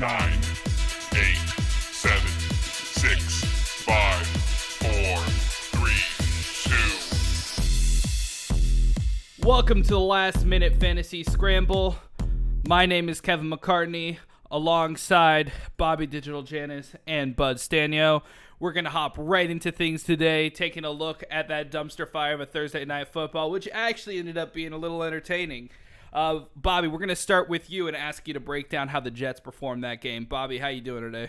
nine, eight, seven, six, five, four, three, two. Welcome to the Last Minute Fantasy Scramble. My name is Kevin McCartney, alongside Bobby Digital Janis and Bud Stanio. We're going to hop right into things today, taking a look at that dumpster fire of a Thursday Night Football, which actually ended up being a little entertaining. Bobby, we're going to start with you and ask you to break down how the Jets performed that game. Bobby, how you doing today?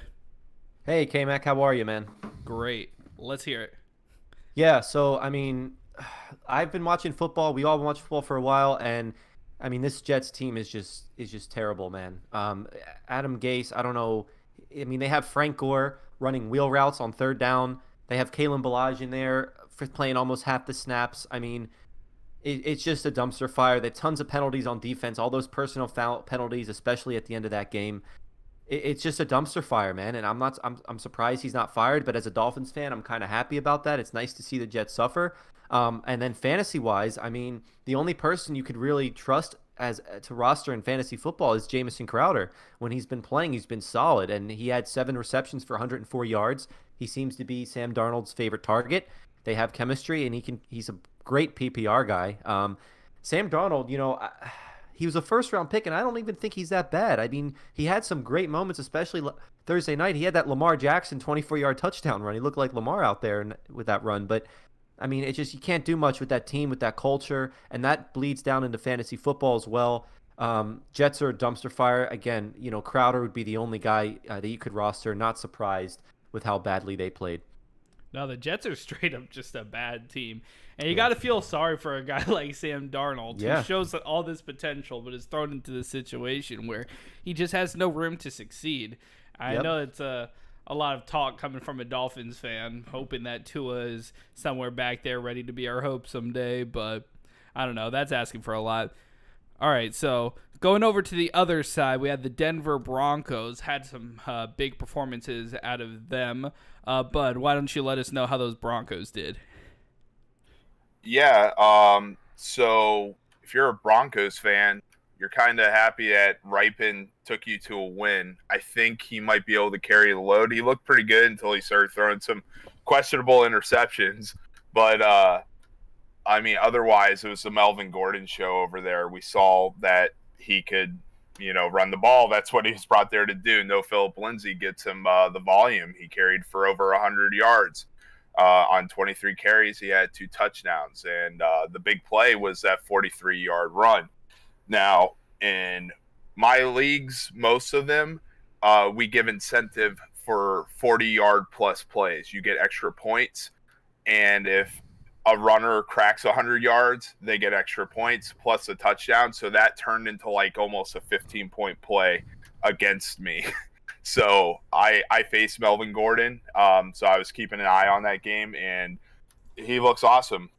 Hey, K-Mac, how are you, man? Great. Let's hear it. Yeah, so, I've been watching football. We all watched football for a while, and, this Jets team is just terrible, man. Adam Gase, I don't know. They have Frank Gore running wheel routes on third down. They have Kalen Ballage in there for playing almost half the snaps. It's just a dumpster fire. They have tons of penalties on defense, all those personal foul penalties, especially at the end of that game. It's just a dumpster fire, man. And I'm surprised he's not fired. But as a Dolphins fan, I'm kind of happy about that. It's nice to see the Jets suffer. And then fantasy-wise, the only person you could really trust to roster in fantasy football is Jamison Crowder. When he's been playing, he's been solid, and he had 7 receptions for 104 yards. He seems to be Sam Darnold's favorite target. They have chemistry, and he's a great PPR guy. Sam Darnold, he was a first-round pick, and I don't even think he's that bad. He had some great moments, especially Thursday night. He had that Lamar Jackson 24-yard touchdown run. He looked like Lamar out there with that run, but it's just you can't do much with that team, with that culture, and that bleeds down into fantasy football as well. Jets are a dumpster fire. Again, Crowder would be the only guy that you could roster. Not surprised with how badly they played. No, the Jets are straight up just a bad team. And you got to feel sorry for a guy like Sam Darnold, who shows all this potential, but is thrown into this situation where he just has no room to succeed. I know it's a lot of talk coming from a Dolphins fan, hoping that Tua is somewhere back there ready to be our hope someday, but I don't know. That's asking for a lot. All right, so going over to the other side, we had the Denver Broncos, had some big performances out of them. Bud, why don't you let us know how those Broncos did? Yeah, so if you're a Broncos fan, you're kind of happy that Ripon took you to a win. I think he might be able to carry the load. He looked pretty good until he started throwing some questionable interceptions. But, otherwise, it was the Melvin Gordon show over there. We saw that he could, run the ball. That's what he was brought there to do. No Phillip Lindsay gets him the volume. He carried for over 100 yards. On 23 carries, he had 2 touchdowns. And the big play was that 43-yard run. Now, in my leagues, most of them, we give incentive for 40-yard plus plays. You get extra points. And if a runner cracks 100 yards, they get extra points plus a touchdown. So that turned into like almost a 15-point play against me. So I faced Melvin Gordon. So I was keeping an eye on that game, and he looks awesome.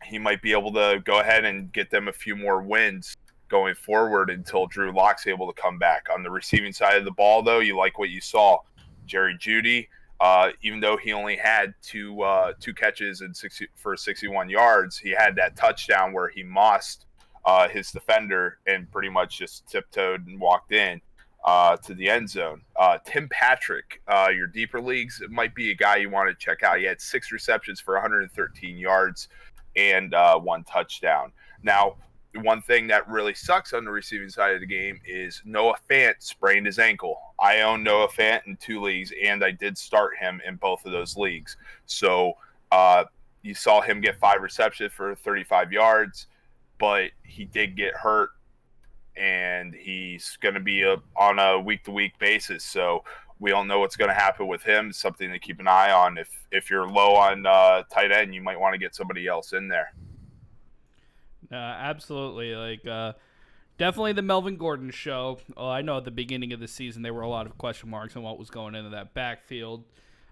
He might be able to go ahead and get them a few more wins going forward until Drew Lock's able to come back. On the receiving side of the ball, though, you like what you saw. Jerry Jeudy, even though he only had two catches for 61 yards, he had that touchdown where he mossed his defender and pretty much just tiptoed and walked in to the end zone. Tim Patrick, your deeper leagues, it might be a guy you want to check out. He had 6 receptions for 113 yards and 1 touchdown. Now, one thing that really sucks on the receiving side of the game is Noah Fant sprained his ankle. I own Noah Fant in 2 leagues, and I did start him in both of those leagues. So you saw him get 5 receptions for 35 yards, but he did get hurt, and he's going to be on a week-to-week basis. So we don't know what's going to happen with him. It's something to keep an eye on. If you're low on tight end, you might want to get somebody else in there. Absolutely. Definitely the Melvin Gordon show. I know at the beginning of the season there were a lot of question marks on what was going into that backfield.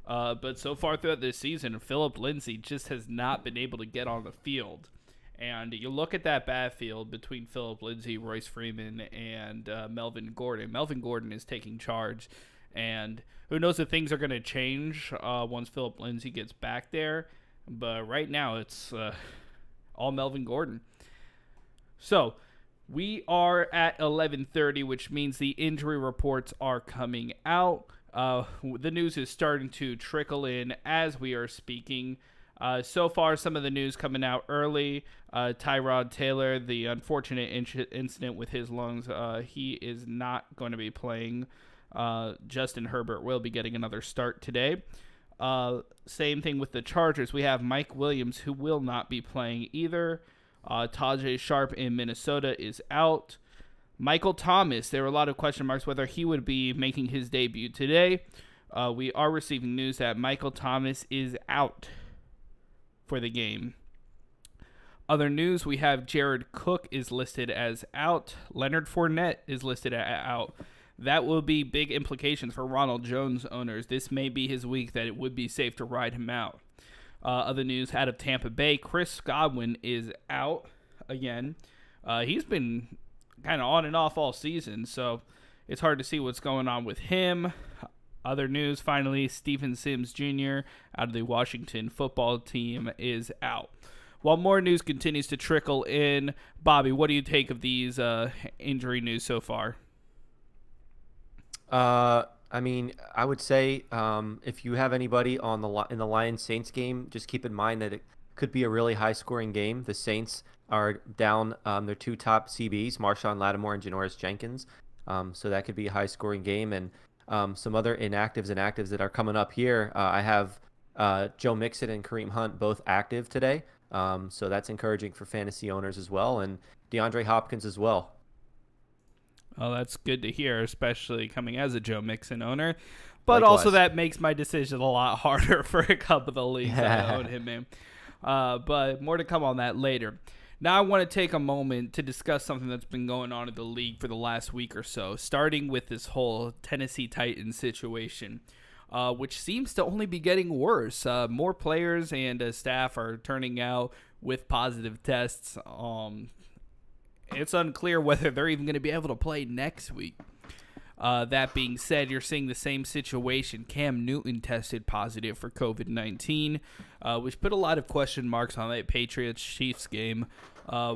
But so far throughout this season, Phillip Lindsay just has not been able to get on the field. And you look at that backfield between Phillip Lindsay, Royce Freeman, and Melvin Gordon. Melvin Gordon is taking charge. And who knows if things are going to change once Phillip Lindsay gets back there. But right now it's all Melvin Gordon. So We are at 11:30, which means the injury reports are coming out. The news is starting to trickle in as we are speaking. So far, some of the news coming out early. Tyrod Taylor, the unfortunate incident with his lungs, he is not going to be playing. Justin Herbert will be getting another start today. Same thing with the Chargers. We have Mike Williams, who will not be playing either. Tajay Sharp in Minnesota is out. Michael Thomas, there were a lot of question marks whether he would be making his debut today. We are receiving news that Michael Thomas is out for the game. Other news, we have Jared Cook is listed as out. Leonard Fournette is listed as out. That will be big implications for Ronald Jones owners. This may be his week that it would be safe to ride him out. Other news out of Tampa Bay, Chris Godwin is out again. He's been kind of on and off all season, so it's hard to see what's going on with him. Other news, finally, Steven Sims Jr. out of the Washington football team is out. While more news continues to trickle in, Bobby, what do you take of these injury news so far? I mean, I would say if you have anybody in the Lions-Saints game, just keep in mind that it could be a really high-scoring game. The Saints are down their two top CBs, Marshawn Lattimore and Janoris Jenkins, so that could be a high-scoring game. And some other inactives and actives that are coming up here. I have Joe Mixon and Kareem Hunt both active today, so that's encouraging for fantasy owners as well, and DeAndre Hopkins as well. Well, that's good to hear, especially coming as a Joe Mixon owner. But Likewise. Also that makes my decision a lot harder for a couple of the leagues that I own him in. But more to come on that later. Now I want to take a moment to discuss something that's been going on in the league for the last week or so, starting with this whole Tennessee Titans situation, which seems to only be getting worse. More players and staff are turning out with positive tests. It's unclear whether they're even going to be able to play next week. That being said, you're seeing the same situation. Cam Newton tested positive for COVID-19, which put a lot of question marks on that Patriots-Chiefs game.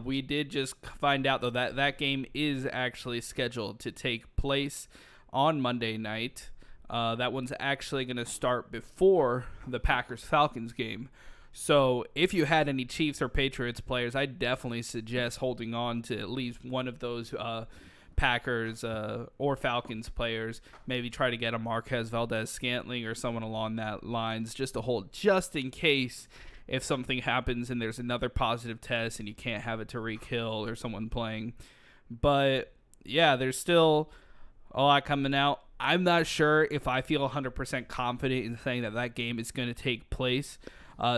We did just find out, though, that game is actually scheduled to take place on Monday night. That one's actually going to start before the Packers-Falcons game. So if you had any Chiefs or Patriots players, I definitely suggest holding on to at least one of those Packers or Falcons players. Maybe try to get a Marquez Valdez-Scantling or someone along that lines just to hold, just in case if something happens and there's another positive test and you can't have a Tyreek Hill or someone playing. But yeah, there's still a lot coming out. I'm not sure if I feel 100% confident in saying that game is going to take place.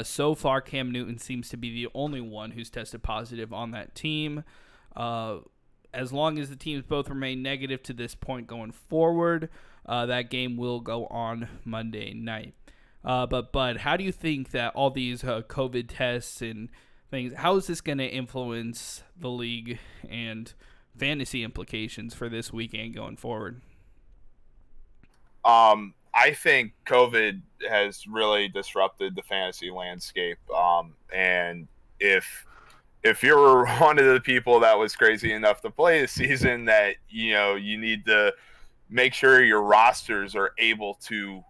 So far, Cam Newton seems to be the only one who's tested positive on that team. As long as the teams both remain negative to this point going forward, that game will go on Monday night. But Bud, how do you think that all these COVID tests and things, how is this going to influence the league and fantasy implications for this weekend going forward? I think COVID has really disrupted the fantasy landscape. And if you're one of the people that was crazy enough to play this season, that, you need to make sure your rosters are able to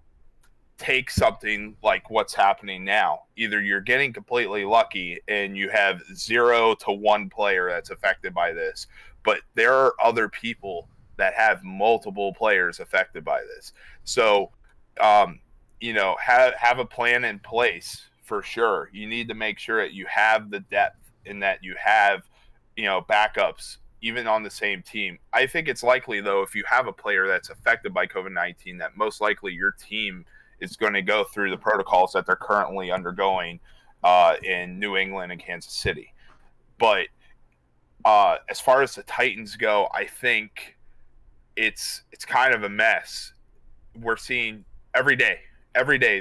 take something like what's happening now. Either you're getting completely lucky and you have 0 to 1 player that's affected by this, but there are other people that have multiple players affected by this. So, have a plan in place for sure. You need to make sure that you have the depth and that you have, backups even on the same team. I think it's likely, though, if you have a player that's affected by COVID-19, that most likely your team is going to go through the protocols that they're currently undergoing in New England and Kansas City. But as far as the Titans go, I think it's kind of a mess. We're seeing every day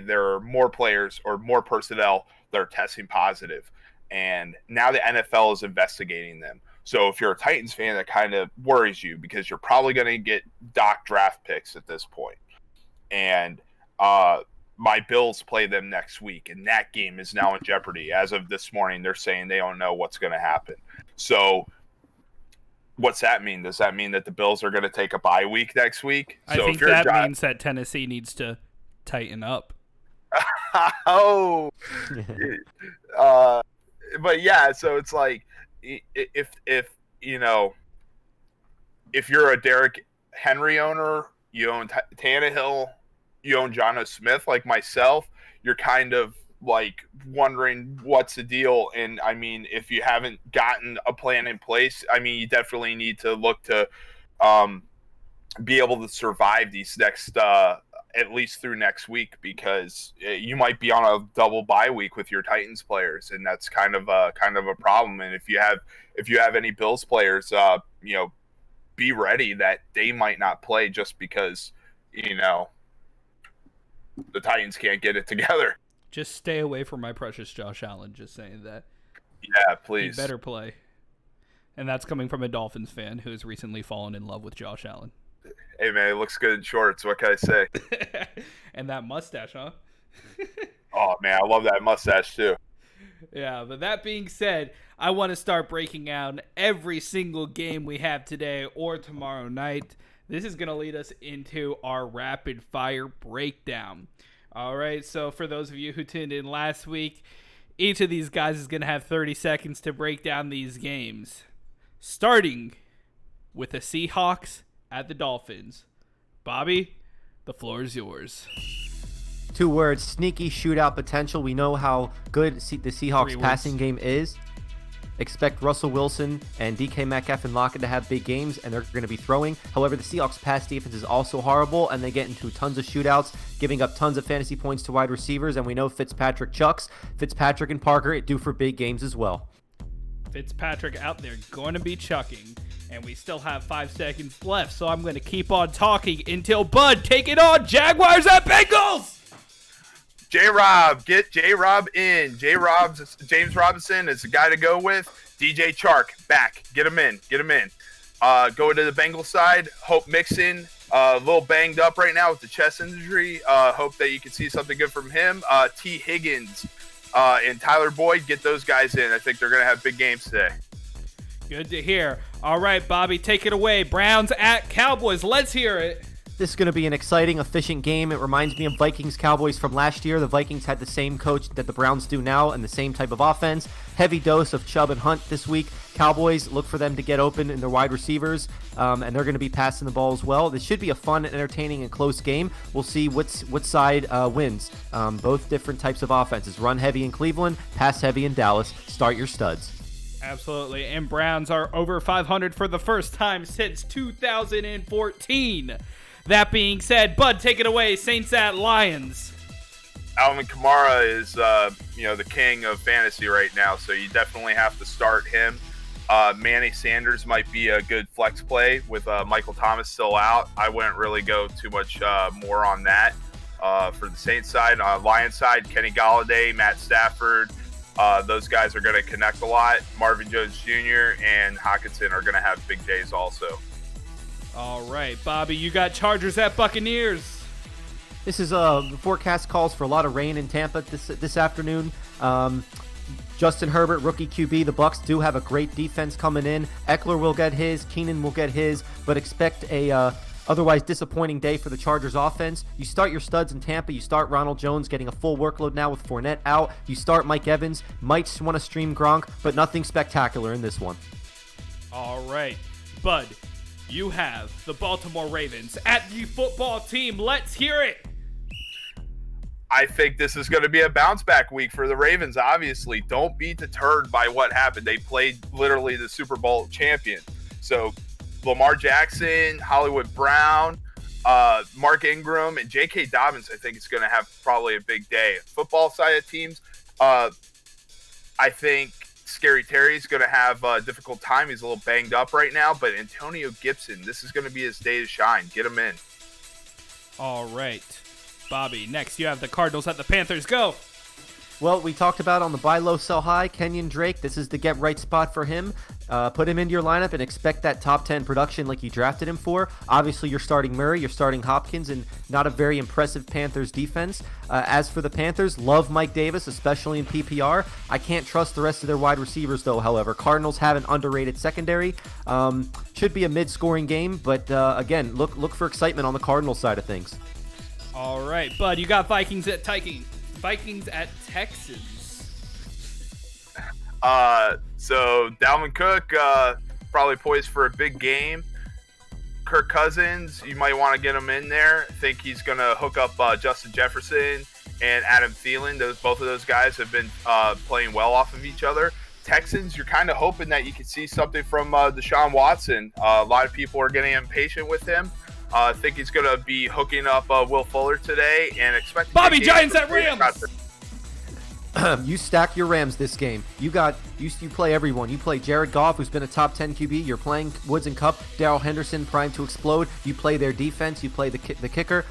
there are more players or more personnel that are testing positive, and now the NFL is investigating them. So if you're a Titans fan, that kind of worries you because you're probably going to get docked draft picks at this point. And my Bills play them next week, and that game is now in jeopardy. As of this morning, they're saying they don't know what's going to happen. So What's that mean? Does that mean that the Bills are going to take a bye week next week? I think that means that Tennessee needs to tighten up. Oh, but yeah, so it's like if if you're a Derrick Henry owner, you own Tannehill, you own Jonnu Smith like myself, you're kind of like wondering what's the deal. And I mean, if you haven't gotten a plan in place, I mean, you definitely need to look to be able to survive these next at least through next week, because you might be on a double bye week with your Titans players, and that's kind of a problem. And if you have any Bills players, be ready that they might not play just because the Titans can't get it together. Just stay away from my precious Josh Allen. Just saying that. Yeah, please. He better play. And that's coming from a Dolphins fan who has recently fallen in love with Josh Allen. Hey, man, it looks good in shorts. What can I say? And that mustache, huh? Oh, man, I love that mustache, too. Yeah, but that being said, I want to start breaking out every single game we have today or tomorrow night. This is going to lead us into our rapid fire breakdown. All right, so for those of you who tuned in last week, each of these guys is going to have 30 seconds to break down these games. Starting with the Seahawks at the Dolphins. Bobby, the floor is yours. 2 words: sneaky shootout potential. We know how good the Seahawks passing game is. Expect Russell Wilson and DK Metcalf and Lockett to have big games, and they're going to be throwing. However, the Seahawks pass defense is also horrible, and they get into tons of shootouts, giving up tons of fantasy points to wide receivers, and we know Fitzpatrick chucks. Fitzpatrick and Parker due for big games as well. Fitzpatrick out there going to be chucking, and we still have 5 seconds left, so I'm going to keep on talking until Bud take it on. Jaguars at Bengals! J-Rob, get J-Rob in. James Robinson is the guy to go with. DJ Chark, back. Get him in. Go to the Bengals side. Hope Mixon, a little banged up right now with the chest injury. Hope that you can see something good from him. T. Higgins and Tyler Boyd, get those guys in. I think they're going to have big games today. Good to hear. All right, Bobby, take it away. Browns at Cowboys. Let's hear it. This is going to be an exciting, efficient game. It reminds me of Vikings-Cowboys from last year. The Vikings had the same coach that the Browns do now and the same type of offense. Heavy dose of Chubb and Hunt this week. Cowboys, look for them to get open in their wide receivers, and they're going to be passing the ball as well. This should be a fun, entertaining, and close game. We'll see which side wins. Both different types of offenses. Run heavy in Cleveland, pass heavy in Dallas. Start your studs. Absolutely. And Browns are over 500 for the first time since 2014. That being said, Bud, take it away. Saints at Lions. Alvin Kamara is, the king of fantasy right now, so you definitely have to start him. Manny Sanders might be a good flex play with Michael Thomas still out. I wouldn't really go too much more on that. For the Saints side, Lions side, Kenny Golladay, Matt Stafford, those guys are going to connect a lot. Marvin Jones Jr. and Hockenson are going to have big days also. All right, Bobby, you got Chargers at Buccaneers. This is the forecast calls for a lot of rain in Tampa this afternoon. Justin Herbert, rookie QB. The Bucs do have a great defense coming in. Eckler will get his. Keenan will get his. But expect a otherwise disappointing day for the Chargers offense. You start your studs in Tampa. You start Ronald Jones getting a full workload now with Fournette out. You start Mike Evans. Might want to stream Gronk, but nothing spectacular in this one. All right, Bud. You have the Baltimore Ravens at the football team. Let's hear it. I think this is going to be a bounce back week for the Ravens, obviously. Don't be deterred by what happened. They played literally the Super Bowl champion. So Lamar Jackson, Hollywood Brown, Mark Ingram, and J.K. Dobbins, I think, is going to have probably a big day. Football side of teams, I think Scary Terry's going to have a difficult time. He's a little banged up right now, but Antonio Gibson, this is going to be his day to shine. Get him in. All right. Bobby, next you have the Cardinals at the Panthers. Go. Well, we talked about on the buy low, sell high, Kenyon Drake. This is the get right spot for him. Put him into your lineup and expect that top 10 production like you drafted him for. Obviously, you're starting Murray, you're starting Hopkins, and not a very impressive Panthers defense. As for the Panthers, love Mike Davis, especially in PPR. I can't trust the rest of their wide receivers, though, however. Cardinals have an underrated secondary. Should be a mid-scoring game, but again, look for excitement on the Cardinals side of things. All right, Bud, you got Vikings at Texans. So Dalvin Cook probably poised for a big game. Kirk Cousins, you might want to get him in there. I think he's going to hook up Justin Jefferson and Adam Thielen. Both of those guys have been playing well off of each other. Texans, you're kind of hoping that you could see something from Deshaun Watson. A lot of people are getting impatient with him. I think he's going to be hooking up Will Fuller today and expect Bobby Giants at Rams. You stack your Rams this game. You play everyone. You play Jared Goff, who's been a top 10 QB. You're playing Woods and Kupp, Darrell Henderson primed to explode. You play their defense. You play the kicker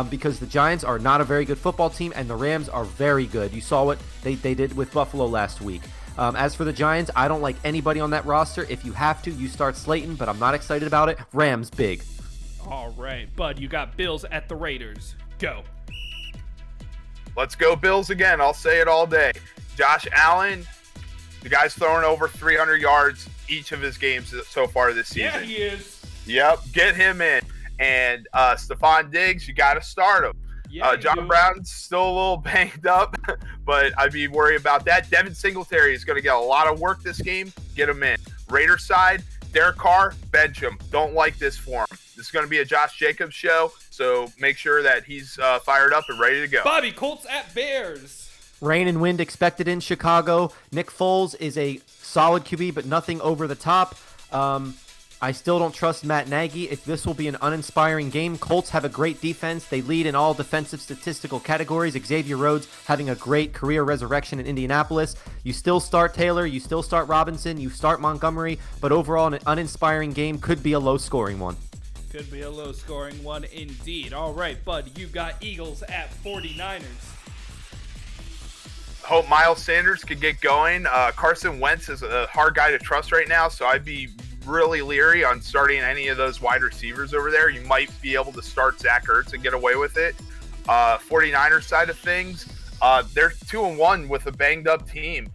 because the Giants are not a very good football team and the Rams are very good. You saw what they did with Buffalo last week. As for the Giants, I don't like anybody on that roster. If you have to, you start Slayton, but I'm not excited about it. Rams big. All right, Bud, you got Bills at the Raiders. Go. Let's go Bills again. I'll say it all day. Josh Allen, the guy's throwing over 300 yards each of his games so far this season. Yeah, he is. Yep, get him in. And Stephon Diggs, you got to start him. Yeah, John Brown's still a little banged up, but I'd be worried about that. Devin Singletary is going to get a lot of work this game. Get him in. Raiders side, Derek Carr, bench him. Don't like this for him. This is going to be a Josh Jacobs show, so make sure that he's fired up and ready to go. Bobby, Colts at Bears. Rain and wind expected in Chicago. Nick Foles is a solid QB, but nothing over the top. I still don't trust Matt Nagy. If this will be an uninspiring game, Colts have a great defense. They lead in all defensive statistical categories. Xavier Rhodes having a great career resurrection in Indianapolis. You still start Taylor. You still start Robinson. You start Montgomery. But overall, an uninspiring game, could be a low-scoring one. Could be a low-scoring one indeed. All right, Bud, you got Eagles at 49ers. Hope Miles Sanders could get going. Carson Wentz is a hard guy to trust right now, so I'd be really leery on starting any of those wide receivers over there. You might be able to start Zach Ertz and get away with it. 49ers side of things, they're 2-1 with a banged-up team.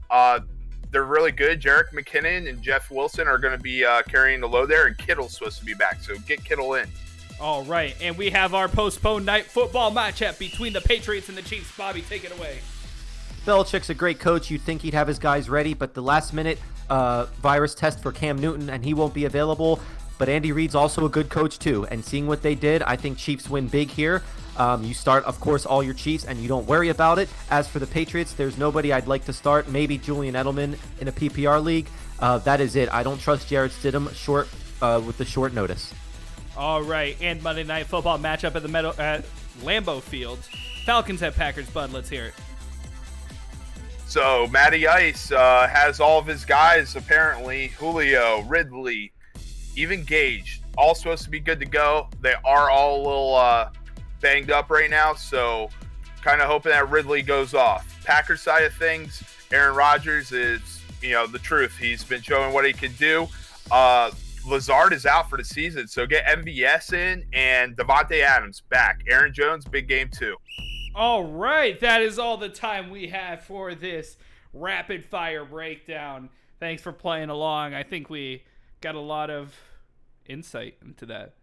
They're really good. Jerick McKinnon and Jeff Wilson are going to be carrying the load there, and Kittle's supposed to be back, so get Kittle in. All right, and we have our postponed night football matchup between the Patriots and the Chiefs. Bobby, take it away. Belichick's a great coach. You'd think he'd have his guys ready, but the last-minute virus test for Cam Newton, and he won't be available. But Andy Reid's also a good coach, too. And seeing what they did, I think Chiefs win big here. You start, of course, all your Chiefs, and you don't worry about it. As for the Patriots, there's nobody I'd like to start. Maybe Julian Edelman in a PPR league. That is it. I don't trust Jared Stidham with the short notice. All right, and Monday Night Football matchup at Lambeau Field. Falcons at Packers. Bud, let's hear it. So Matty Ice has all of his guys, apparently, Julio, Ridley, even Gage, all supposed to be good to go. They are all a little banged up right now, so kind of hoping that Ridley goes off. Packers side of things, Aaron Rodgers is, the truth. He's been showing what he can do. Lazard is out for the season, so get MVS in and Devontae Adams back. Aaron Jones, big game too. All right, that is all the time we have for this rapid fire breakdown. Thanks for playing along. I think we got a lot of insight into that.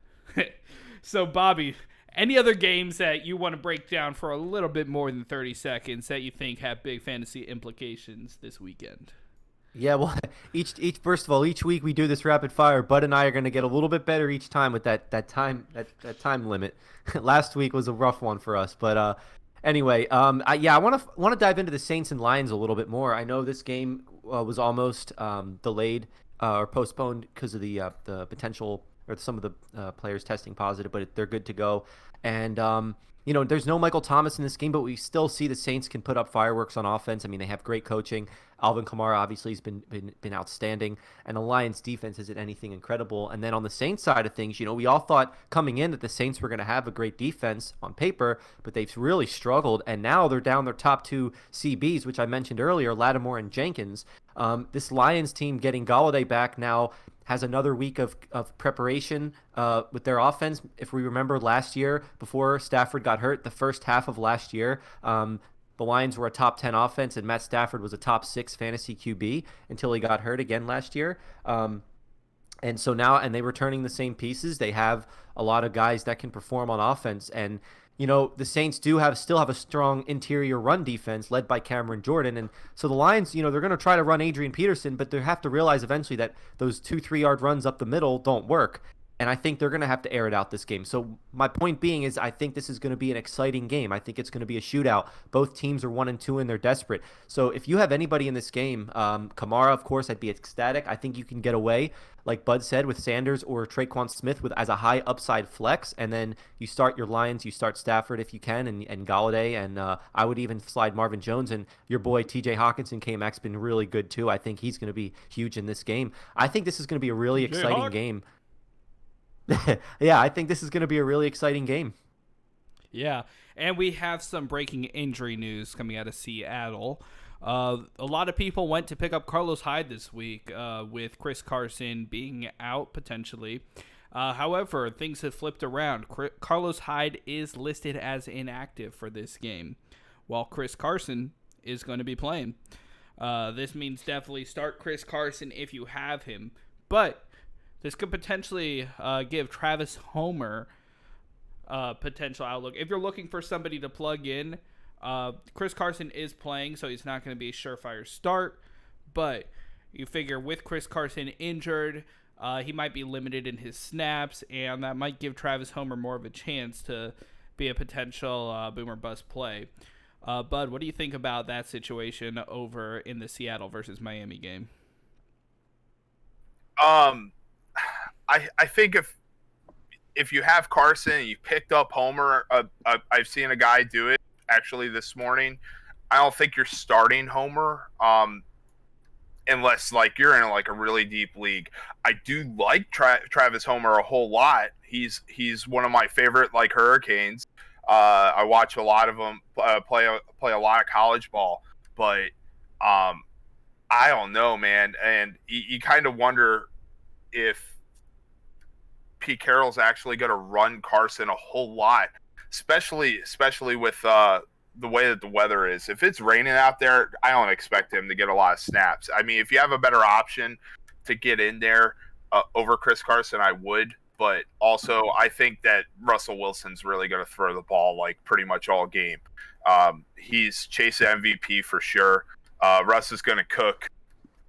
So, Bobby, any other games that you want to break down for a little bit more than 30 seconds that you think have big fantasy implications this weekend? Yeah, well, first of all, each week we do this rapid fire. Bud and I are going to get a little bit better each time with that time limit. Last week was a rough one for us, but anyway, I want to dive into the Saints and Lions a little bit more. I know this game was almost delayed or postponed because of the potential or some of the players testing positive, but they're good to go. And there's no Michael Thomas in this game, but we still see the Saints can put up fireworks on offense. I mean, they have great coaching. Alvin Kamara obviously has been outstanding, and the Lions defense isn't anything incredible. And then on the Saints side of things, we all thought coming in that the Saints were going to have a great defense on paper, but they've really struggled, and now they're down their top 2 CBs, which I mentioned earlier, Lattimore and Jenkins. This Lions team getting Golladay back now has another week of preparation with their offense. If we remember last year, before Stafford got hurt, the first half of last year, the Lions were a top 10 offense, and Matt Stafford was a top 6 fantasy QB until he got hurt again last year. And so now, and they're returning the same pieces. They have a lot of guys that can perform on offense. And, the Saints still have a strong interior run defense led by Cameron Jordan. And so the Lions, they're going to try to run Adrian Peterson, but they have to realize eventually that those 2-3 yard runs up the middle don't work. And I think they're going to have to air it out this game. So my point being is I think this is going to be an exciting game. I think it's going to be a shootout. Both teams are 1-2 and they're desperate. So if you have anybody in this game, Kamara, of course, I'd be ecstatic. I think you can get away, like Bud said, with Sanders or Traquan Smith as a high upside flex. And then you start your Lions, you start Stafford if you can, and Golladay. And I would even slide Marvin Jones. And your boy TJ Hawkinson, K-Mac's been really good too. I think he's going to be huge in this game. I think this is going to be a really exciting game. Yeah, I think this is going to be a really exciting game. Yeah, and we have some breaking injury news coming out of Seattle. A lot of people went to pick up Carlos Hyde this week with Chris Carson being out potentially. However, things have flipped around. Carlos Hyde is listed as inactive for this game, while Chris Carson is going to be playing. This means definitely start Chris Carson if you have him, but this could potentially give Travis Homer potential outlook. If you're looking for somebody to plug in, Chris Carson is playing, so he's not going to be a surefire start. But you figure with Chris Carson injured, he might be limited in his snaps, and that might give Travis Homer more of a chance to be a potential boomer bust play. Bud, what do you think about that situation over in the Seattle versus Miami game? I think if you have Carson and you picked up Homer, I've seen a guy do it actually this morning. I don't think you're starting Homer unless you're in a really deep league. I do like Travis Homer a whole lot. He's one of my favorite Hurricanes. I watch a lot of them play a lot of college ball, but I don't know, man. And you kind of wonder if Pete Carroll's actually going to run Carson a whole lot, especially with the way that the weather is. If it's raining out there, I don't expect him to get a lot of snaps. I mean, if you have a better option to get in there over Chris Carson, I would. But also, I think that Russell Wilson's really going to throw the ball pretty much all game. He's chasing MVP for sure. Russ is going to cook,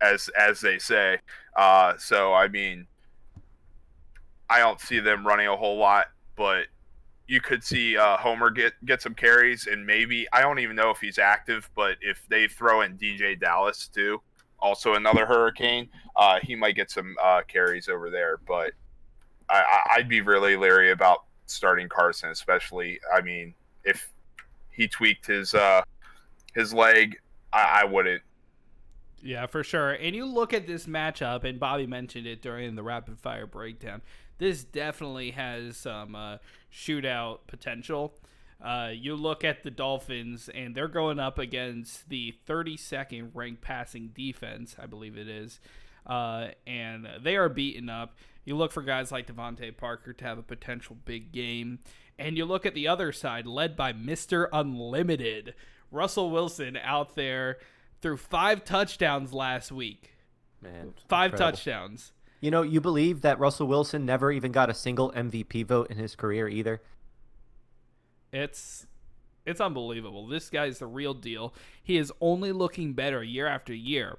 as they say. So, I mean, I don't see them running a whole lot, but you could see Homer get some carries, and maybe, I don't even know if he's active, but if they throw in DJ Dallas too, also another Hurricane, he might get some carries over there. But I'd be really leery about starting Carson, especially, I mean, if he tweaked his leg, I wouldn't. Yeah, for sure. And you look at this matchup, and Bobby mentioned it during the rapid fire breakdown. This definitely has some shootout potential. You look at the Dolphins, and they're going up against the 32nd ranked passing defense, I believe it is, and they are beaten up. You look for guys like Devontae Parker to have a potential big game, and you look at the other side, led by Mr. Unlimited, Russell Wilson, out there threw 5 touchdowns last week. Man, 5 incredible. touchdowns. You believe that Russell Wilson never even got a single MVP vote in his career either? It's unbelievable. This guy's the real deal. He is only looking better year after year.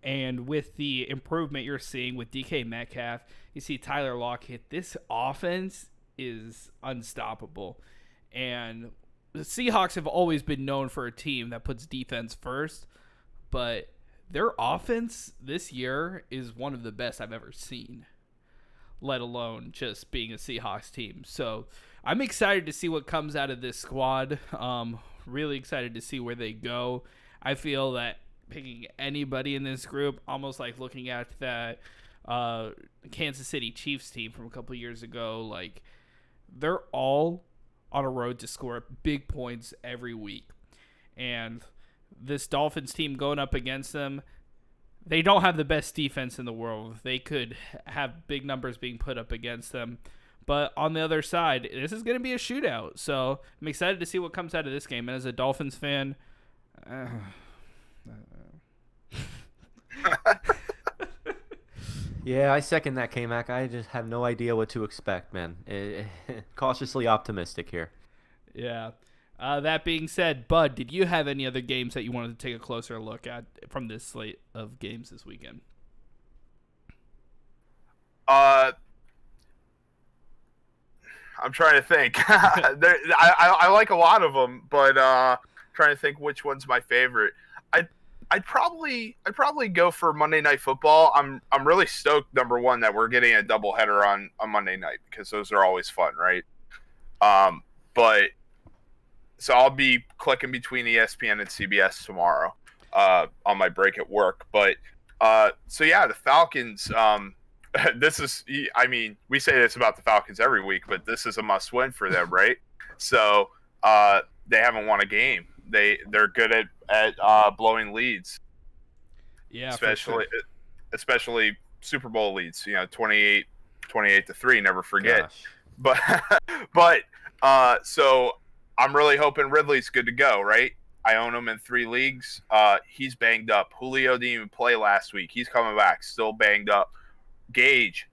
And with the improvement you're seeing with DK Metcalf, you see Tyler Lockett, this offense is unstoppable. And the Seahawks have always been known for a team that puts defense first, but their offense this year is one of the best I've ever seen. let alone just being a Seahawks team. So I'm excited to see what comes out of this squad. Really excited to see where they go. I feel that picking anybody in this group, almost like looking at that Kansas City Chiefs team from a couple years ago, like they're all on a road to score big points every week. And this Dolphins team going up against them, they don't have the best defense in the world. They could have big numbers being put up against them. But on the other side, this is going to be a shootout. So I'm excited to see what comes out of this game. And as a Dolphins fan, Yeah, I second that, K-Mac. I just have no idea what to expect, man. Cautiously optimistic here. yeah. That being said, Bud, did you have any other games that you wanted to take a closer look at from this slate of games this weekend? I'm trying to think. I like a lot of them, but trying to think which one's my favorite. I'd probably go for Monday Night Football. I'm really stoked, number one, that we're getting a doubleheader on Monday night, because those are always fun, right? But so I'll be clicking between ESPN and CBS tomorrow on my break at work. But so yeah, the Falcons. This is, I mean, we say this about the Falcons every week, but this is a must-win for them, right? So they haven't won a game. They're good at blowing leads. Yeah, especially Super Bowl leads. 28-3. Never forget. Gosh. But so I'm really hoping Ridley's good to go, right? I own him in 3 leagues. He's banged up. Julio didn't even play last week. He's coming back, still banged up. Gage,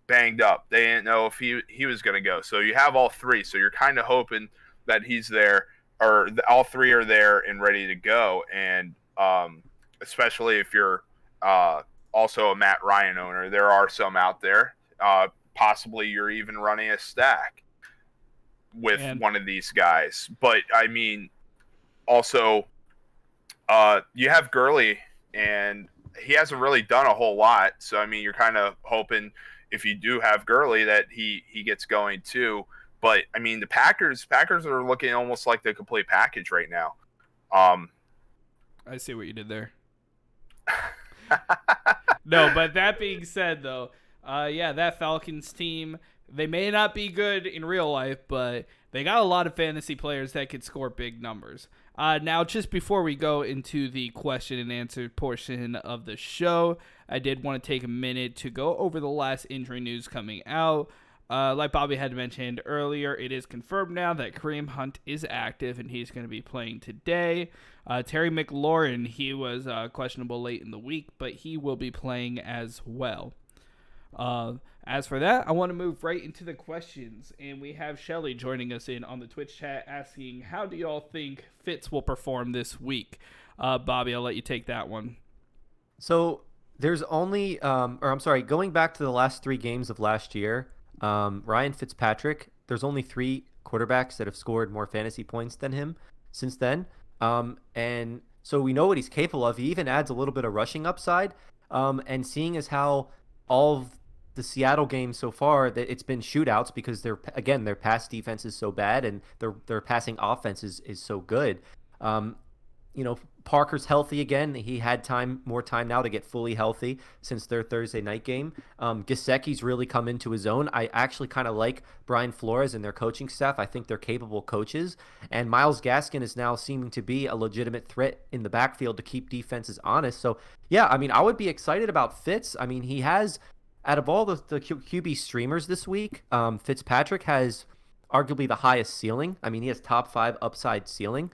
banged up. They didn't know if he was going to go. So you have all 3. So you're kind of hoping that he's there, or all 3 are there and ready to go. And especially if you're also a Matt Ryan owner, there are some out there. Possibly you're even running a stack with one of these guys. But, I mean, also you have Gurley, and he hasn't really done a whole lot. So, I mean, you're kind of hoping if you do have Gurley that he gets going too. But, I mean, the Packers are looking almost like the complete package right now. I see what you did there. No, but that being said, though, yeah, that Falcons team, they may not be good in real life, but they got a lot of fantasy players that could score big numbers. Now, just before we go into the question and answer portion of the show, I did want to take a minute to go over the last injury news coming out. Like Bobby had mentioned earlier, it is confirmed now that Kareem Hunt is active and he's going to be playing today. Terry McLaurin, he was questionable late in the week, but he will be playing as well. As for that, I want to move right into the questions, and we have Shelly joining us in on the Twitch chat asking, how do y'all think Fitz will perform this week? Bobby, I'll let you take that one. So there's only, going back to the last 3 games of last year, Ryan Fitzpatrick, there's only 3 quarterbacks that have scored more fantasy points than him since then. And so we know what he's capable of. He even adds a little bit of rushing upside. And seeing as how all of the Seattle games so far, that it's been shootouts because their pass defense is so bad and their passing offense is so good. Parker's healthy again. He had more time now to get fully healthy since their Thursday night game. Gesicki's really come into his own. I actually kind of like Brian Flores and their coaching staff. I think they're capable coaches. And Myles Gaskin is now seeming to be a legitimate threat in the backfield to keep defenses honest. So, yeah, I mean, I would be excited about Fitz. I mean, he has, out of all the QB streamers this week, Fitzpatrick has arguably the highest ceiling. I mean, he has top 5 upside ceiling.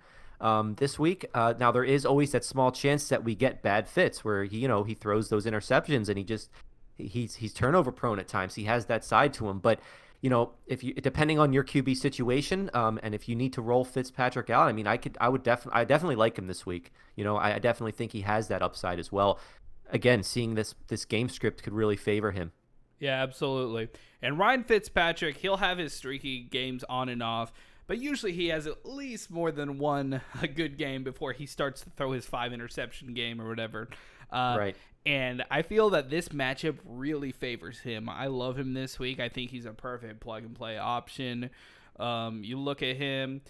This week. Now there is always that small chance that we get bad fits where he throws those interceptions and he's turnover prone at times. He has that side to him, but if you, depending on your QB situation, and if you need to roll Fitzpatrick out, I mean, I definitely like him this week. I definitely think he has that upside as well. Again, seeing this game script could really favor him. Yeah, absolutely. And Ryan Fitzpatrick, he'll have his streaky games on and off, but usually he has at least more than one good game before he starts to throw his 5 interception game or whatever. Right. And I feel that this matchup really favors him. I love him this week. I think he's a perfect plug-and-play option. You look at him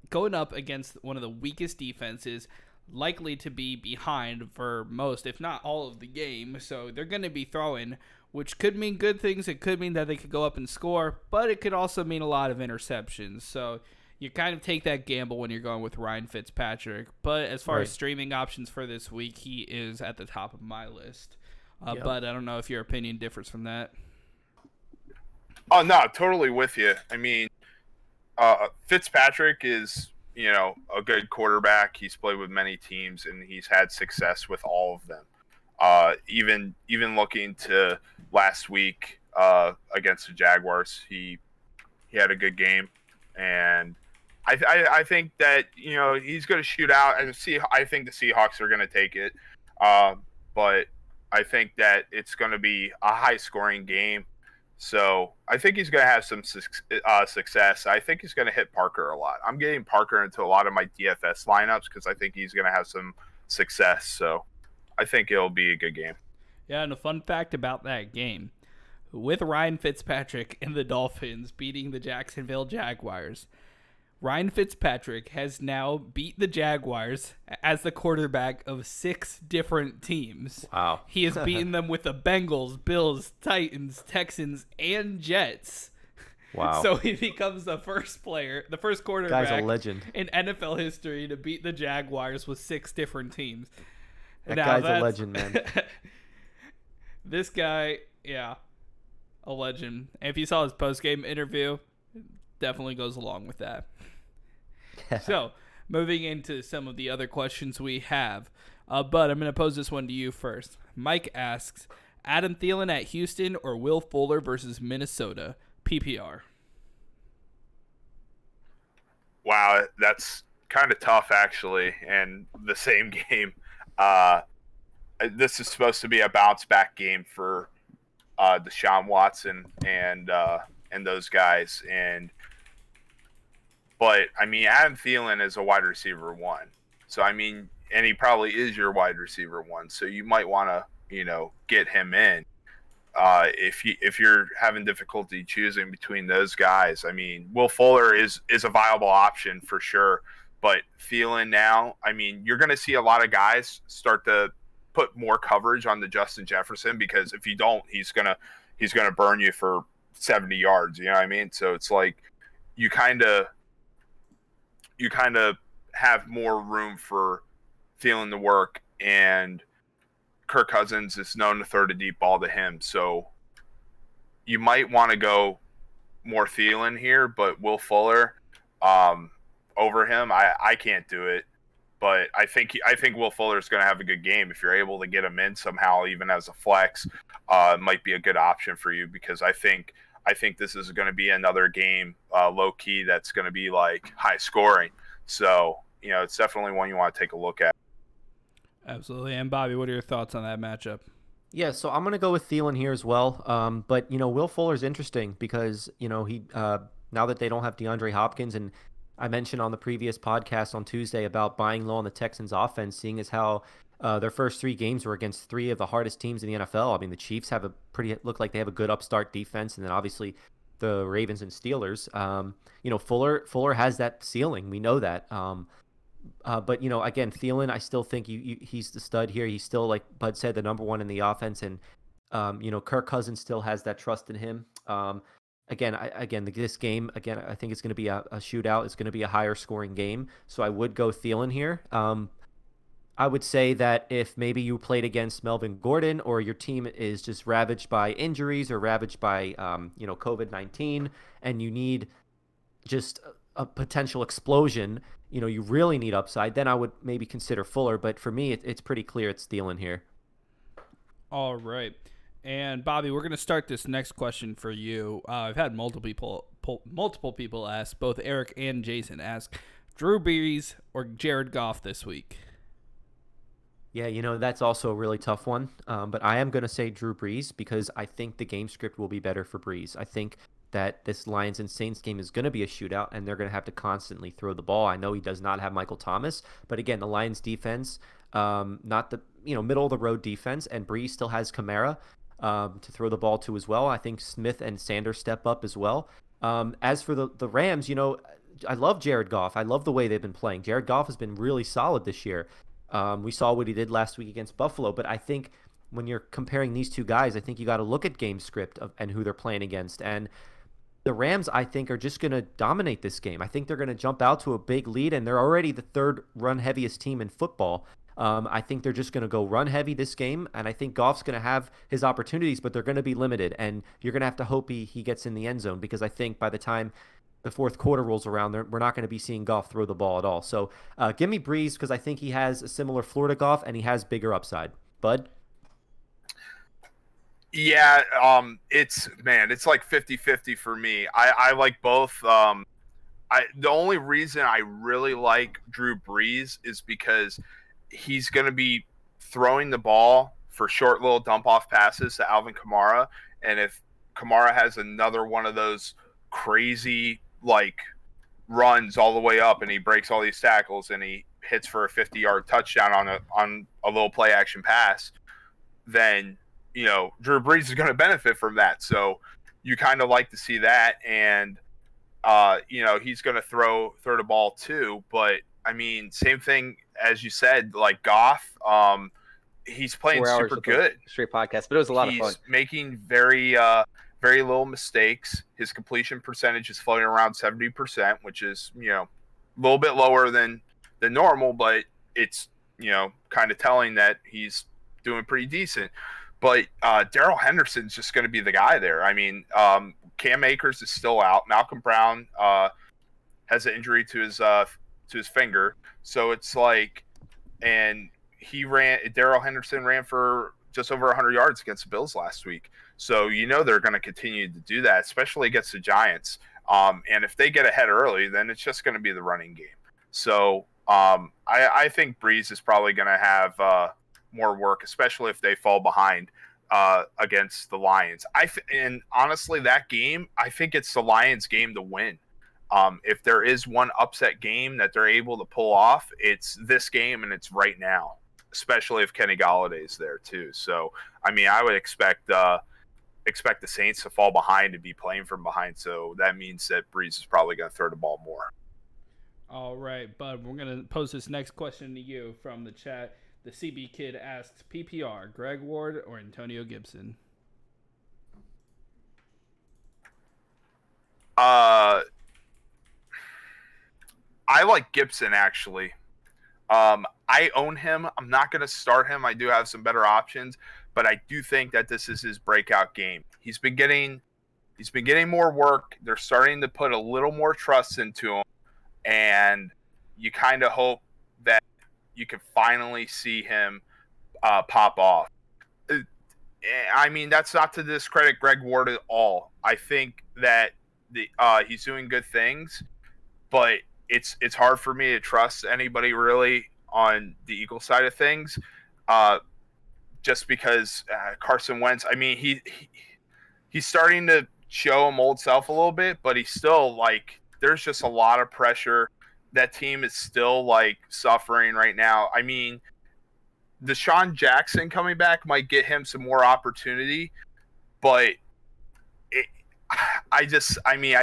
going up against one of the weakest defenses, likely to be behind for most, if not all of the game. So they're going to be throwing, which could mean good things. It could mean that they could go up and score, but it could also mean a lot of interceptions. So you kind of take that gamble when you're going with Ryan Fitzpatrick. But as far as streaming options for this week, he is at the top of my list. But I don't know if your opinion differs from that. Oh, no, totally with you. I mean, Fitzpatrick is, a good quarterback. He's played with many teams, and he's had success with all of them. Even looking to last week against the Jaguars, he had a good game. And I think that he's going to shoot out, and I think the Seahawks are going to take it, but I think that it's going to be a high-scoring game. So I think he's going to have some success. I think he's going to hit Parker a lot. I'm getting Parker into a lot of my DFS lineups because I think he's going to have some success. So I think it'll be a good game. Yeah, and a fun fact about that game, with Ryan Fitzpatrick and the Dolphins beating the Jacksonville Jaguars, Ryan Fitzpatrick has now beat the Jaguars as the quarterback of 6 different teams. Wow. He has beaten them with the Bengals, Bills, Titans, Texans, and Jets. Wow. So he becomes the first quarterback Guy's a legend. in NFL history to beat the Jaguars with 6 different teams. That guy's a legend, man. This guy, yeah, a legend. And if you saw his post-game interview, definitely goes along with that. So, moving into some of the other questions we have. But I'm going to pose this one to you first. Mike asks, Adam Thielen at Houston or Will Fuller versus Minnesota? PPR. Wow, that's kind of tough, actually. And the same game. This is supposed to be a bounce-back game for Deshaun Watson and those guys. But, I mean, Adam Thielen is a wide receiver 1. So, I mean, and he probably is your wide receiver 1. So you might want to, get him in. If you're having difficulty choosing between those guys, I mean, Will Fuller is a viable option for sure. But Thielen now, I mean, you're going to see a lot of guys start to put more coverage on the Justin Jefferson, because if you don't, he's gonna burn you for 70 yards. You know what I mean? So it's like you kind of have more room for Thielen to work, and Kirk Cousins is known to throw the deep ball to him. So you might want to go more Thielen here, but Will Fuller over him, I can't do it. But I think Will Fuller is going to have a good game. If you're able to get him in somehow, even as a flex, it might be a good option for you, because I think this is going to be another game, low key, that's going to be like high scoring. So, it's definitely one you want to take a look at. Absolutely. And Bobby, what are your thoughts on that matchup? Yeah, so I'm going to go with Thielen here as well. But, Will Fuller's interesting because, he now that they don't have DeAndre Hopkins, and I mentioned on the previous podcast on Tuesday about buying low on the Texans offense, seeing as how their first 3 games were against 3 of the hardest teams in the NFL. I mean, the Chiefs look like they have a good upstart defense, and then obviously the Ravens and Steelers. Fuller has that ceiling. We know that. But, again, Thielen, I still think he's the stud here. He's still, like Bud said, the number 1 in the offense. And, Kirk Cousins still has that trust in him. This game, I think it's going to be a shootout. It's going to be a higher scoring game. So I would go Thielen here. I would say that if maybe you played against Melvin Gordon, or your team is just ravaged by injuries or ravaged by, COVID-19, and you need just a potential explosion, you really need upside, then I would maybe consider Fuller. But for me, it's pretty clear it's Thielen here. All right. And Bobby, we're going to start this next question for you. I've had multiple people ask, both Eric and Jason ask, Drew Brees or Jared Goff this week? Yeah, that's also a really tough one. But I am going to say Drew Brees, because I think the game script will be better for Brees. I think that this Lions and Saints game is going to be a shootout, and they're going to have to constantly throw the ball. I know he does not have Michael Thomas, but again, the Lions defense, not the middle of the road defense, and Breeze still has Kamara to throw the ball to as well. I think Smith and Sanders step up as well. As for the Rams, I love Jared Goff. I love the way they've been playing. Jared Goff has been really solid this year. We saw what he did last week against Buffalo, but I think when you're comparing these two guys, I think you got to look at game script and who they're playing against. And the Rams, I think, are just going to dominate this game. I think they're going to jump out to a big lead, and they're already the third run heaviest team in football. I think they're just going to go run heavy this game, and I think Goff's going to have his opportunities, but they're going to be limited, and you're going to have to hope he gets in the end zone, because I think by the time the fourth quarter rolls around, we're not going to be seeing Goff throw the ball at all. So give me Breeze, because I think he has a similar floor to Goff, and he has bigger upside. Bud? Yeah, it's like 50-50 for me. I like both. The only reason I really like Drew Brees is because he's going to be throwing the ball for short little dump-off passes to Alvin Kamara, and if Kamara has another one of those crazy, runs all the way up and he breaks all these tackles and he hits for a 50-yard touchdown on a little play-action pass, then Drew Brees is going to benefit from that. So you kind of like to see that. And, he's going to throw the ball too. But, I mean, same thing as you said, like Goff, he's playing super good. Straight podcast, but it was a lot of fun. He's making very little mistakes. His completion percentage is floating around 70%, which is, a little bit lower than normal, but it's, kind of telling that he's doing pretty decent. But Darrell Henderson's just going to be the guy there. I mean, Cam Akers is still out. Malcolm Brown has an injury to his finger, so it's and Darrell Henderson ran for just over 100 yards against the Bills last week. So they're going to continue to do that, especially against the Giants. And if they get ahead early, then it's just going to be the running game. So I think Breeze is probably going to have more work, especially if they fall behind against the Lions. And honestly, that game, I think it's the Lions' game to win. If there is one upset game that they're able to pull off, it's this game, and it's right now, especially if Kenny Galladay's there too. So, I mean, I would expect the Saints to fall behind and be playing from behind. So that means that Breeze is probably going to throw the ball more. All right, Bud, we're going to pose this next question to you from the chat. The CB Kid asked, PPR, Greg Ward or Antonio Gibson? I like Gibson, actually. I own him. I'm not going to start him. I do have some better options, but I do think that this is his breakout game. He's been getting more work. They're starting to put a little more trust into him, and you kind of hope that you can finally see him pop off. I mean, that's not to discredit Greg Ward at all. I think that he's doing good things, but it's hard for me to trust anybody really on the Eagles side of things, just because Carson Wentz. I mean, he's starting to show him old self a little bit, but he's still there's just a lot of pressure. That team is still suffering right now. I mean, Deshaun Jackson coming back might get him some more opportunity, but I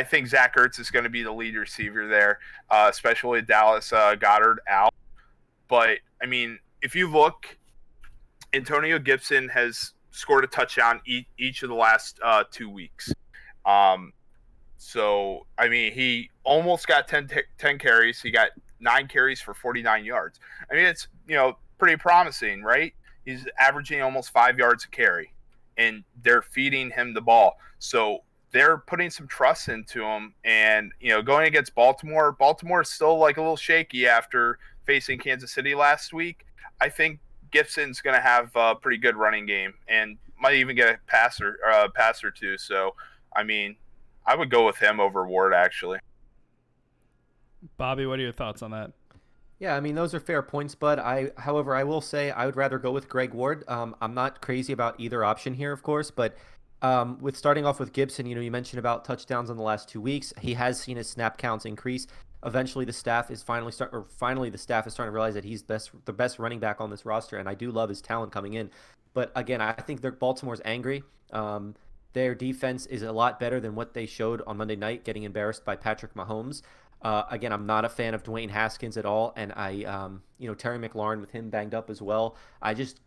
think Zach Ertz is going to be the lead receiver there, especially with Dallas Goedert out. But, I mean, if you look, Antonio Gibson has scored a touchdown each of the last 2 weeks. So, I mean, he almost got 10 carries. He got 9 carries for 49 yards. I mean, it's, pretty promising, right? He's averaging almost 5 yards a carry, and they're feeding him the ball. So they're putting some trust into him. And, going against Baltimore is still a little shaky after facing Kansas City last week. I think Gibson's going to have a pretty good running game and might even get a pass or two. So, I mean, I would go with him over Ward, actually. Bobby, what are your thoughts on that? Yeah, I mean, those are fair points, Bud. However, I will say I would rather go with Greg Ward. I'm not crazy about either option here, of course, but with starting off with Gibson, you mentioned about touchdowns in the last 2 weeks. He has seen his snap counts increase. eventually the staff is finally the staff is starting to realize that he's the best running back on this roster, and I do love his talent coming in. But again, I think Baltimore's angry. Their defense is a lot better than what they showed on Monday night, getting embarrassed by Patrick Mahomes. Again, I'm not a fan of Dwayne Haskins at all, and Terry McLaurin with him banged up as well. I just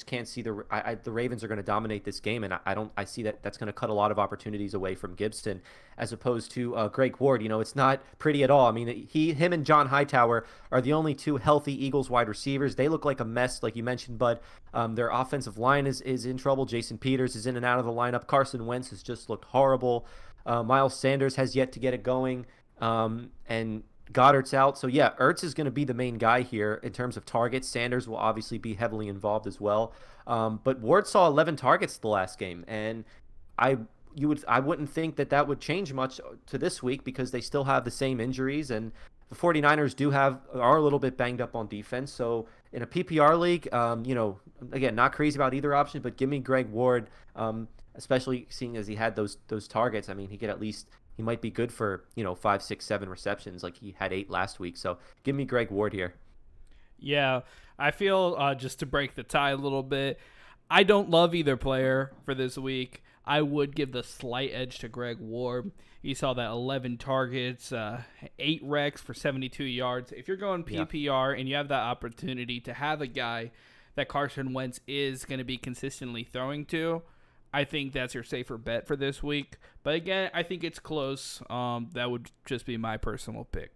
can't see the Ravens are going to dominate this game, and I see that's going to cut a lot of opportunities away from Gibson, as opposed to Greg Ward. It's not pretty at all. I mean, him and John Hightower are the only two healthy Eagles wide receivers. They look like a mess, like you mentioned, Bud. Their offensive line is in trouble. Jason Peters is in and out of the lineup. Carson Wentz has just looked horrible. Miles Sanders has yet to get it going. And Goddard's out. So, yeah, Ertz is going to be the main guy here in terms of targets. Sanders will obviously be heavily involved as well. But Ward saw 11 targets the last game. And I wouldn't think that would change much to this week because they still have the same injuries. And the 49ers are a little bit banged up on defense. So, in a PPR league, again, not crazy about either option, but give me Greg Ward, especially seeing as he had those targets. I mean, he might be good for 5, 6, 7 receptions, like he had 8 last week. So give me Greg Ward here. Yeah, I feel just to break the tie a little bit, I don't love either player for this week. I would give the slight edge to Greg Ward. You saw that 11 targets, 8 recs for 72 yards. If you're going PPR and you have that opportunity to have a guy that Carson Wentz is going to be consistently throwing to, I think that's your safer bet for this week. But again, I think it's close. That would just be my personal pick.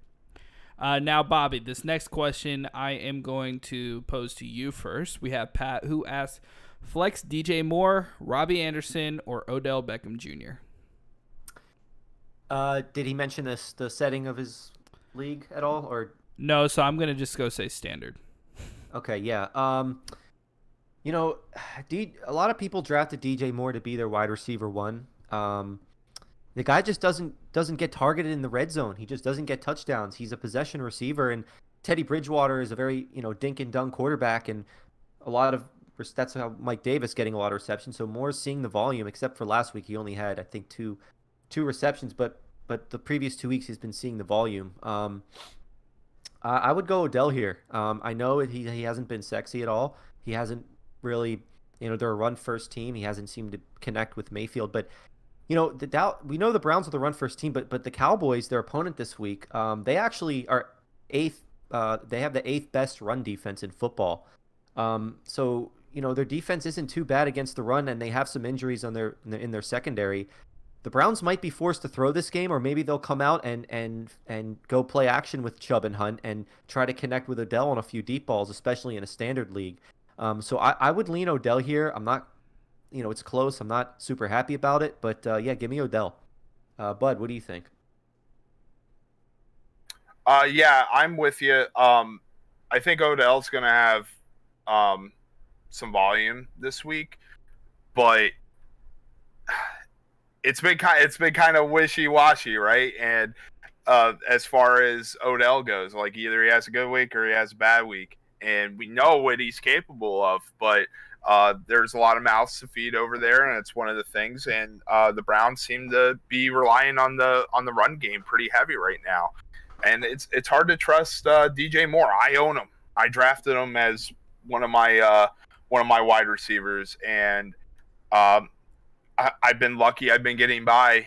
Now, Bobby, this next question I am going to pose to you first. We have Pat, who asks, flex DJ Moore, Robbie Anderson, or Odell Beckham Jr.? Did he mention the setting of his league at all? Or no, so I'm going to just go say standard. Okay, yeah. A lot of people drafted DJ Moore to be their wide receiver 1. The guy just doesn't get targeted in the red zone. He just doesn't get touchdowns. He's a possession receiver, and Teddy Bridgewater is a very dink and dunk quarterback, and that's how Mike Davis getting a lot of receptions. So Moore's seeing the volume, except for last week he only had I think two receptions, but the previous 2 weeks he's been seeing the volume. I would go Odell here. I know he hasn't been sexy at all. He hasn't really, they're a run-first team. He hasn't seemed to connect with Mayfield. But, we know the Browns are the run-first team, but the Cowboys, their opponent this week, they actually are 8th. They have the 8th best run defense in football. So, their defense isn't too bad against the run, and they have some injuries in their secondary. The Browns might be forced to throw this game, or maybe they'll come out and go play action with Chubb and Hunt and try to connect with Odell on a few deep balls, especially in a standard league. So I would lean Odell here. I'm not, it's close. I'm not super happy about it, but yeah, give me Odell. Bud, what do you think? Yeah, I'm with you. I think Odell's going to have some volume this week, but it's been kind of wishy-washy, right? And as far as Odell goes, like either he has a good week or he has a bad week. And we know what he's capable of, but there's a lot of mouths to feed over there, and it's one of the things. And the Browns seem to be relying on the run game pretty heavy right now, and it's hard to trust DJ Moore. I own him. I drafted him as one of my wide receivers, and I've been lucky. I've been getting by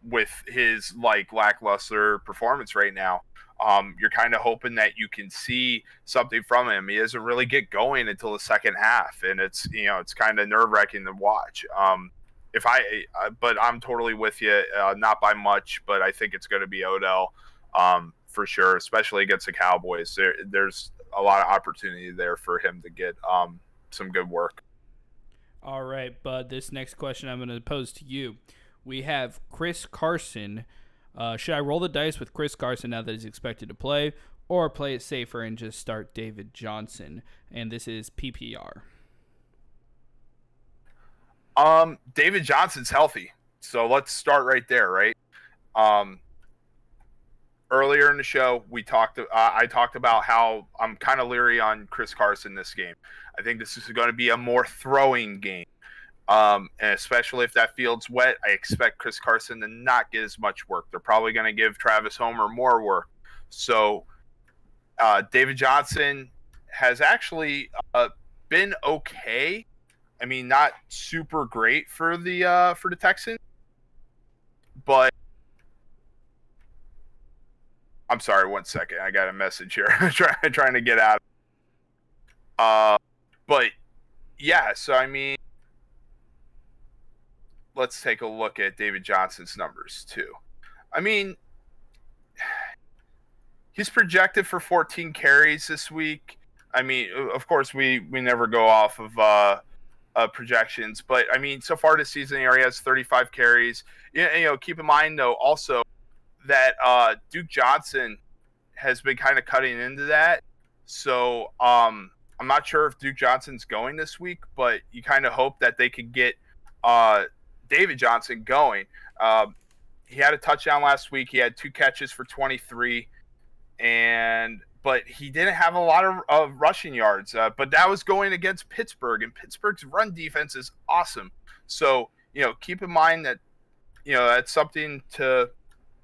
with his lackluster performance right now. You're kind of hoping that you can see something from him. He doesn't really get going until the second half, and it's kind of nerve-wracking to watch. But I'm totally with you, not by much, but I think it's going to be Odell for sure, especially against the Cowboys. There's a lot of opportunity there for him to get some good work. All right, Bud, this next question I'm going to pose to you. We have Chris Carson. Should I roll the dice with Chris Carson now that he's expected to play, or play it safer and just start David Johnson? And this is PPR. David Johnson's healthy, so let's start right there, right? Earlier in the show, I talked about how I'm kind of leery on Chris Carson this game. I think this is going to be a more throwing game. And especially if that field's wet, I expect Chris Carson to not get as much work. They're probably going to give Travis Homer more work. So David Johnson has actually been okay. I mean, not super great for the Texans, but I'm sorry. 1 second, I got a message here. trying to get out. But yeah, so I mean, let's take a look at David Johnson's numbers too. I mean, he's projected for 14 carries this week. I mean, of course, we never go off of projections, but I mean, so far this season, he already has 35 carries. Keep in mind though, also that Duke Johnson has been kind of cutting into that. So I'm not sure if Duke Johnson's going this week, but you kind of hope that they could get David Johnson going. He had a touchdown last week. He had 2 catches for 23, but he didn't have a lot of rushing yards. But that was going against Pittsburgh, and Pittsburgh's run defense is awesome. So keep in mind that that's something to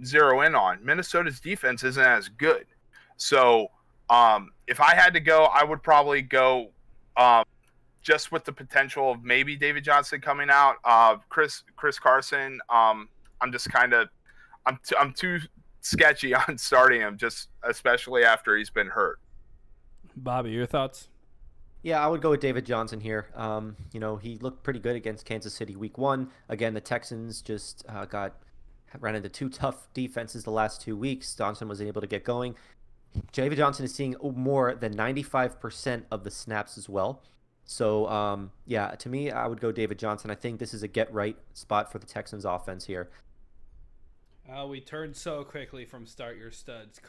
zero in on. Minnesota's defense isn't as good. So if I had to go, I would probably go just with the potential of maybe David Johnson coming out. Chris Carson, I'm just kind of I'm too sketchy on starting him, just especially after he's been hurt. Bobby, your thoughts? Yeah, I would go with David Johnson here. He looked pretty good against Kansas City week 1. Again, the Texans just ran into 2 tough defenses the last 2 weeks. Johnson was able to get going. David Johnson is seeing more than 95% of the snaps as well. So, to me, I would go David Johnson. I think this is a get-right spot for the Texans offense here. We turned so quickly from start your studs.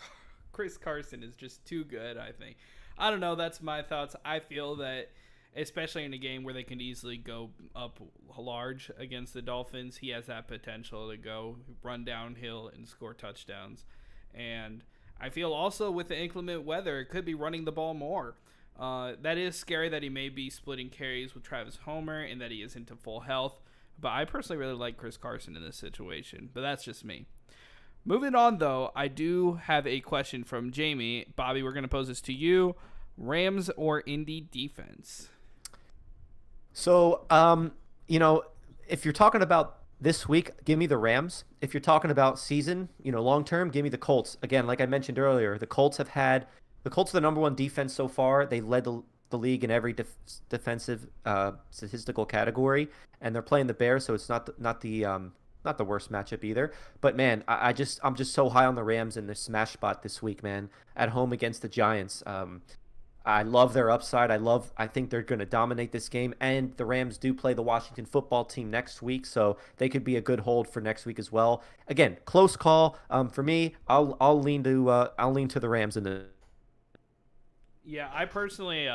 Chris Carson is just too good, I think. I don't know. That's my thoughts. I feel that, especially in a game where they can easily go up large against the Dolphins, he has that potential to go run downhill and score touchdowns. And I feel also with the inclement weather, it could be running the ball more. That is scary that he may be splitting carries with Travis Homer and that he isn't to full health. But I personally really like Chris Carson in this situation. But that's just me. Moving on, though, I do have a question from Jamie. Bobby, we're going to pose this to you. Rams or Indy defense? So, if you're talking about this week, give me the Rams. If you're talking about season, long term, give me the Colts. Again, like I mentioned earlier, the Colts are the number 1 defense so far. They led the league in every defensive statistical category, and they're playing the Bears, so it's not the worst matchup either. But man, I'm just so high on the Rams in their smash spot this week, man. At home against the Giants. I love their upside. I think they're going to dominate this game, and the Rams do play the Washington football team next week, so they could be a good hold for next week as well. Again, close call. For me, I'll lean to the Rams in the. Yeah, I personally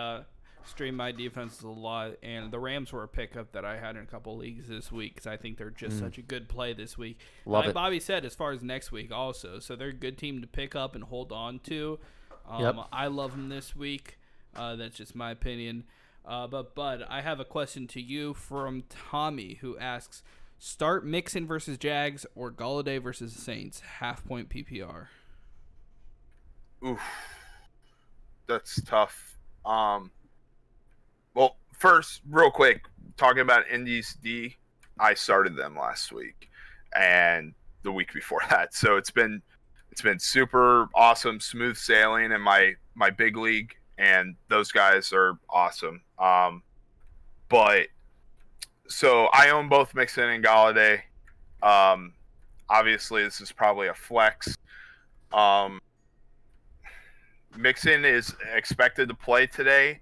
stream my defenses a lot, and the Rams were a pickup that I had in a couple leagues this week because I think they're just such a good play this week. Love like it. Bobby said, as far as next week also, so they're a good team to pick up and hold on to. Yep. I love them this week. That's just my opinion. But Bud, I have a question to you from Tommy, who asks, start Mixon versus Jags or Golladay versus Saints, half-point PPR. Oof. That's tough. Well, first, real quick, talking about Indy's D, I started them last week and the week before that. So it's been super awesome, smooth sailing in my big league, and those guys are awesome. But so I own both Mixon and Golladay. Obviously, this is probably a flex. Mixon is expected to play today,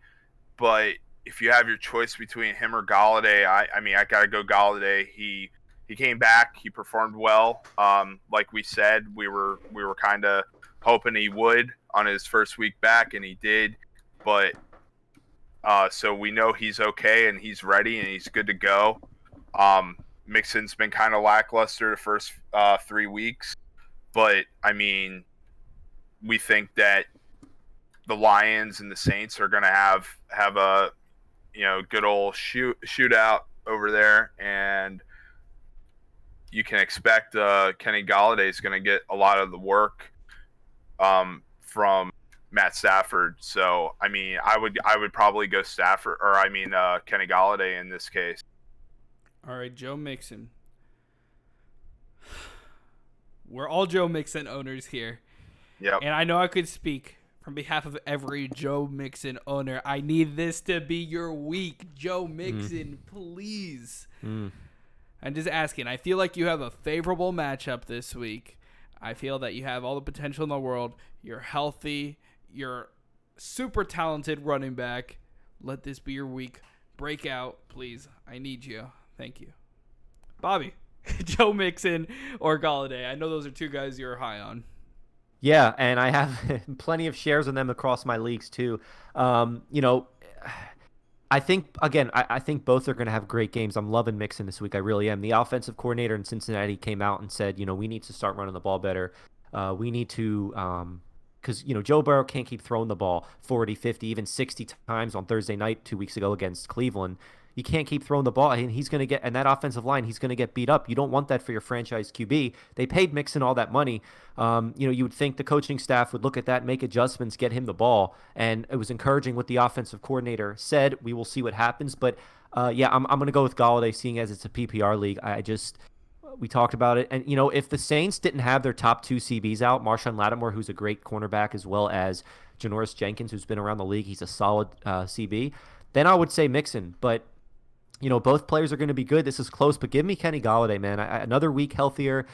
but if you have your choice between him or Golladay, I gotta go Golladay. He came back, he performed well. Like we said, we were kind of hoping he would on his first week back, and he did. But so we know he's okay and he's ready and he's good to go. Mixon's been kind of lackluster the first 3 weeks, but I mean, we think that the Lions and the Saints are going to have a good old shootout over there, and you can expect Kenny Golladay is going to get a lot of the work. from Matt Stafford. So I mean, I would probably go Stafford, or I mean Kenny Golladay in this case. All right, Joe Mixon. We're all Joe Mixon owners here. Yep. And I know I could speak from behalf of every Joe Mixon owner. I need this to be your week. Joe Mixon, please. I'm just asking. I feel like you have a favorable matchup this week. I feel that you have all the potential in the world. You're healthy. You're super talented running back. Let this be your week. Break out, please. I need you. Thank you. Bobby, Joe Mixon or Golladay. I know those are two guys you're high on. Yeah, and I have plenty of shares in them across my leagues too. You know, I think, again, I think both are going to have great games. I'm loving Mixon this week. I really am. The offensive coordinator in Cincinnati came out and said, you know, we need to start running the ball better. We need to, because, you know, Joe Burrow can't keep throwing the ball 40, 50, even 60 times on Thursday night 2 weeks ago against Cleveland. You can't keep throwing the ball, and he's going to get, and that offensive line, he's going to get beat up. You don't want that for your franchise QB. They paid Mixon all that money. You know, you would think the coaching staff would look at that, make adjustments, get him the ball, and it was encouraging what the offensive coordinator said. We will see what happens, but yeah, I'm going to go with Golladay, seeing as it's a PPR league. We talked about it, and you know, if the Saints didn't have their top two CBs out, Marshawn Lattimore, who's a great cornerback, as well as Janoris Jenkins, who's been around the league, he's a solid CB, then I would say Mixon, but you know, both players are going to be good. This is close, but give me Kenny Golladay, man. Another week healthier.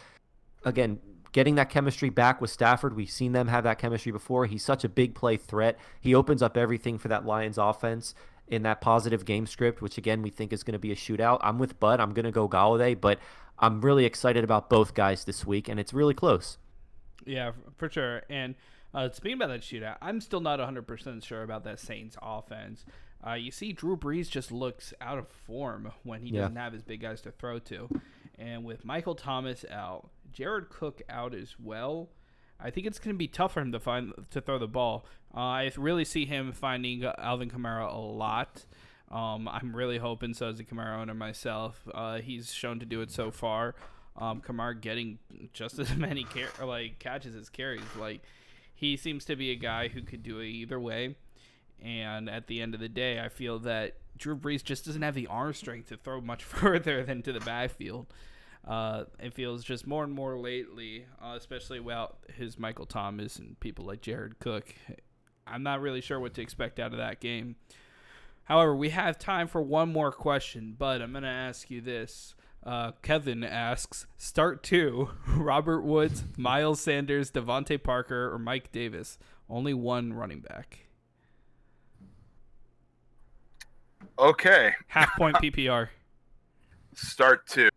Again, getting that chemistry back with Stafford. We've seen them have that chemistry before. He's such a big play threat. He opens up everything for that Lions offense in that positive game script, which, again, we think is going to be a shootout. I'm with Bud. I'm going to go Golladay, but I'm really excited about both guys this week, and it's really close. Yeah, for sure. And speaking about that shootout, I'm still not 100% sure about that Saints offense. You see, Drew Brees just looks out of form when he doesn't have his big guys to throw to. And with Michael Thomas out, Jared Cook out as well, I think it's going to be tough for him to throw the ball. I really see him finding Alvin Kamara a lot. I'm really hoping so as a Kamara owner myself. He's shown to do it so far. Kamara getting just as many catches as carries. Like, he seems to be a guy who could do it either way. And at the end of the day, I feel that Drew Brees just doesn't have the arm strength to throw much further than to the backfield. It feels just more and more lately, especially without his Michael Thomas and people like Jared Cook. I'm not really sure what to expect out of that game. However, we have time for one more question, but I'm going to ask you this. Kevin asks, start two, Robert Woods, Miles Sanders, Devontae Parker, or Mike Davis. Only one running back. Okay. Half point PPR. Start two.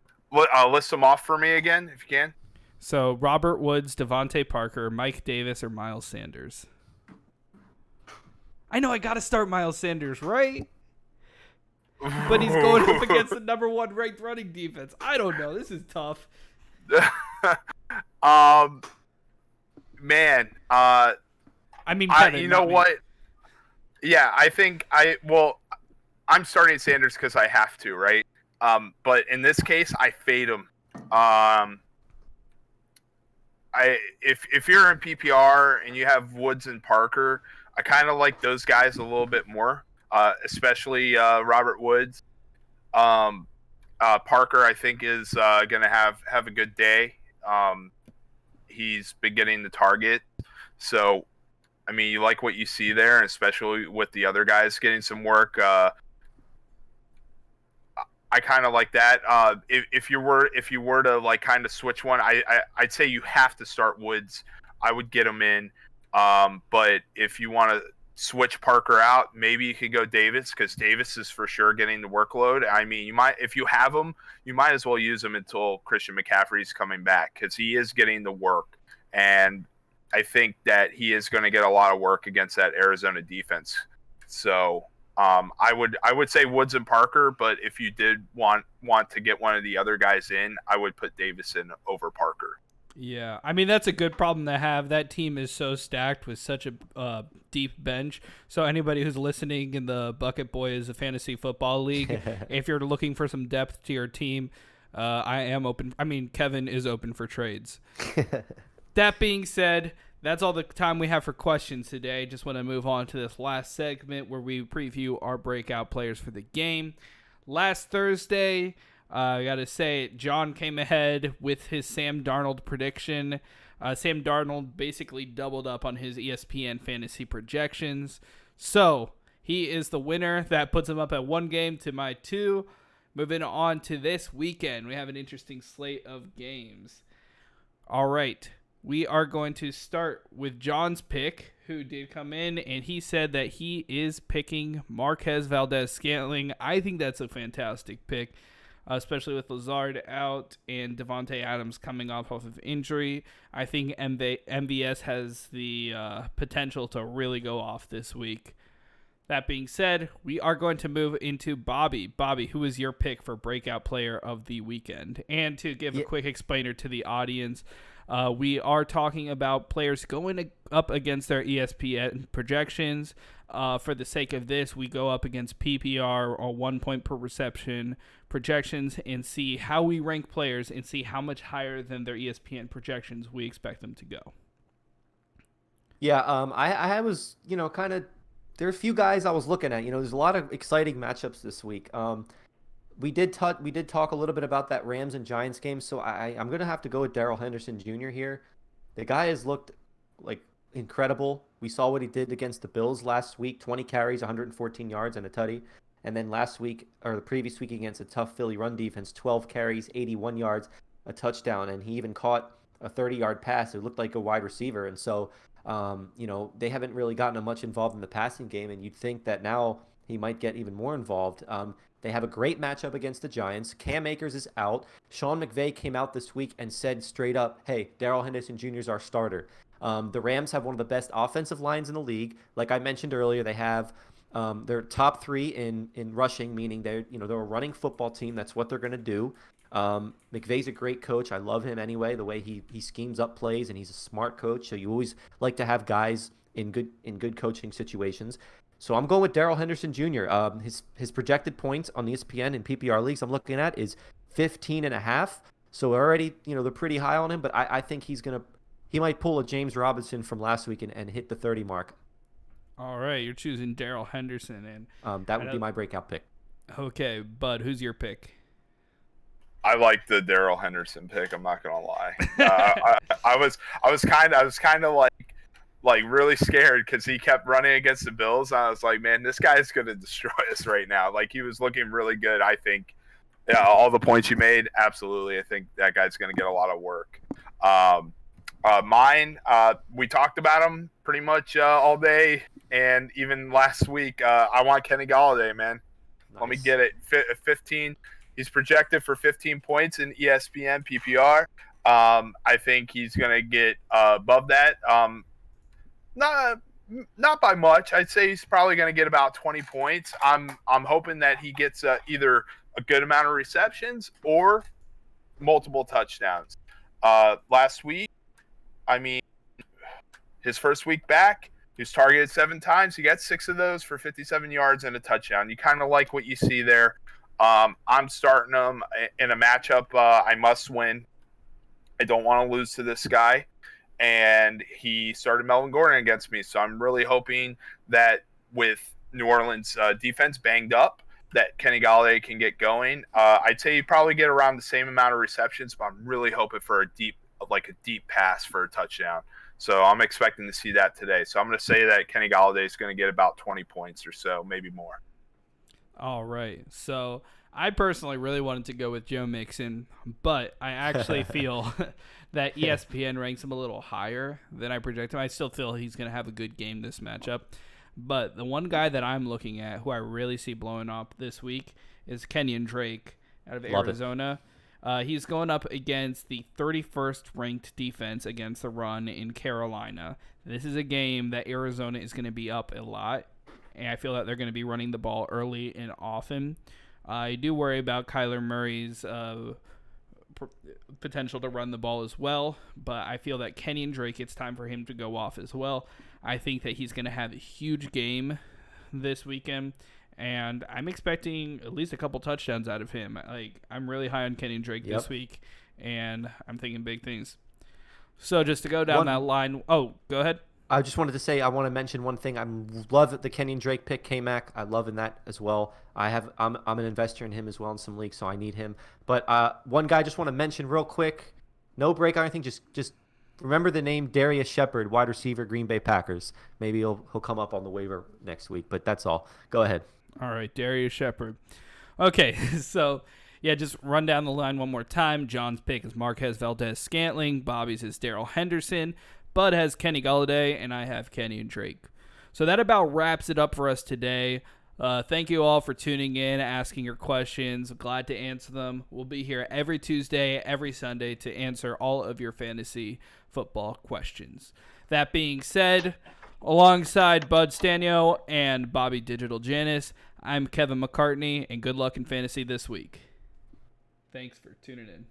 List them off for me again, if you can. So, Robert Woods, Devontae Parker, Mike Davis, or Miles Sanders. I know I got to start Miles Sanders, right? But he's going up against the number one ranked running defense. I don't know. This is tough. Man. I mean, Kevin, you know what? Yeah, I think I'm starting Sanders because I have to, right? But in this case, I fade him. If you're in PPR and you have Woods and Parker, I kind of like those guys a little bit more, especially Robert Woods. Parker, I think, is going to have a good day. He's been getting the target, so I mean, you like what you see there, and especially with the other guys getting some work. I kind of like that. If you were to like kind of switch one, I'd say you have to start Woods. I would get him in. But if you want to switch Parker out, maybe you could go Davis, because Davis is for sure getting the workload. I mean, if you have him, you might as well use him until Christian McCaffrey's coming back, because he is getting the work, and I think that he is going to get a lot of work against that Arizona defense. So I would say Woods and Parker, but if you did want to get one of the other guys in, I would put Davis in over Parker. Yeah, I mean, that's a good problem to have. That team is so stacked with such a deep bench. So anybody who's listening in the Bucket Boys Fantasy Football League, if you're looking for some depth to your team, I am open. I mean, Kevin is open for trades. That being said, that's all the time we have for questions today. Just want to move on to this last segment where we preview our breakout players for the game. Last Thursday, I got to say, John came ahead with his Sam Darnold prediction. Sam Darnold basically doubled up on his ESPN fantasy projections. So he is the winner. That puts him up at 1 game to my 2. Moving on to this weekend, we have an interesting slate of games. All right, we are going to start with John's pick, who did come in, and he said that he is picking Marquez Valdes-Scantling. I think that's a fantastic pick, especially with Lazard out and Devontae Adams coming off of injury. I think MVS has the potential to really go off this week. That being said, we are going to move into Bobby. Bobby, who is your pick for breakout player of the weekend? And to give a quick explainer to the audience, we are talking about players going up against their ESPN projections. For the sake of this, we go up against PPR or 1 point per reception projections and see how we rank players and see how much higher than their ESPN projections we expect them to go. Yeah, I was, kind of, there are a few guys I was looking at. There's a lot of exciting matchups this week. We did talk a little bit about that Rams and Giants game, so I'm gonna have to go with Darrell Henderson Jr. here. The guy has looked like incredible. We saw what he did against the Bills last week: 20 carries, 114 yards, and a tutty. And then last week, or the previous week, against a tough Philly run defense, 12 carries, 81 yards, a touchdown, and he even caught a 30-yard pass. It looked like a wide receiver, and so. They haven't really gotten much involved in the passing game, and you'd think that now he might get even more involved. They have a great matchup against the Giants. Cam Akers is out. Sean McVay came out this week and said straight up, hey, Darrell Henderson Jr. is our starter. The Rams have one of the best offensive lines in the league. Like I mentioned earlier, they have their top 3 in rushing, meaning they're a running football team. That's what they're going to do. McVay's a great coach. I love him anyway, the way he schemes up plays, and he's a smart coach. So you always like to have guys in good coaching situations. So I'm going with Darrell Henderson Jr. His projected points on ESPN and PPR leagues I'm looking at is 15.5. So already, they're pretty high on him, but I think he might pull a James Robinson from last week and hit the 30 mark. All right, you're choosing Darrell Henderson, and that would be my breakout pick. Okay, Bud, who's your pick? I like the Darrell Henderson pick. I'm not gonna lie. I was kind of like really scared because he kept running against the Bills. I was like, man, this guy's gonna destroy us right now. Like, he was looking really good. I think, all the points you made, absolutely. I think that guy's gonna get a lot of work. Mine, we talked about him pretty much all day, and even last week. I want Kenny Golladay, man. Nice. Let me get it. 15. He's projected for 15 points in ESPN PPR. I think he's going to get above that. Not by much. I'd say he's probably going to get about 20 points. I'm hoping that he gets either a good amount of receptions or multiple touchdowns. Last week, his first week back, he was targeted 7 times. He got 6 of those for 57 yards and a touchdown. You kind of like what you see there. I'm starting him in a matchup I must win. I don't want to lose to this guy. And he started Melvin Gordon against me. So I'm really hoping that with New Orleans defense banged up, that Kenny Golladay can get going. I'd say he'd probably get around the same amount of receptions, but I'm really hoping for a deep pass for a touchdown. So I'm expecting to see that today. So I'm going to say that Kenny Golladay is going to get about 20 points or so, maybe more. All right. So I personally really wanted to go with Joe Mixon, but I actually feel that ESPN ranks him a little higher than I project him. I still feel he's going to have a good game this matchup. But the one guy that I'm looking at who I really see blowing up this week is Kenyon Drake out of Arizona. He's going up against the 31st ranked defense against the run in Carolina. This is a game that Arizona is going to be up a lot, and I feel that they're going to be running the ball early and often. I do worry about Kyler Murray's potential to run the ball as well, but I feel that Kenyon Drake, it's time for him to go off as well. I think that he's going to have a huge game this weekend, and I'm expecting at least a couple touchdowns out of him. I'm really high on Kenyon Drake this week, and I'm thinking big things. So just to go down that line. Oh, go ahead. I just wanted to say I want to mention one thing. I love the Kenyon Drake pick, K-Mac. I love in that as well. I'm an investor in him as well in some leagues, so I need him. But one guy I just want to mention real quick. No break or anything. Just remember the name Darius Shepard, wide receiver, Green Bay Packers. Maybe he'll come up on the waiver next week. But that's all. Go ahead. All right, Darius Shepard. Okay, so yeah, just run down the line one more time. John's pick is Marquez Valdez-Scantling. Bobby's is Darrell Henderson. Bud has Kenny Golladay, and I have Kenyon Drake. So that about wraps it up for us today. Thank you all for tuning in, asking your questions. Glad to answer them. We'll be here every Tuesday, every Sunday to answer all of your fantasy football questions. That being said, alongside Bud Stanio and Bobby Digital Janis, I'm Kevin McCartney, and good luck in fantasy this week. Thanks for tuning in.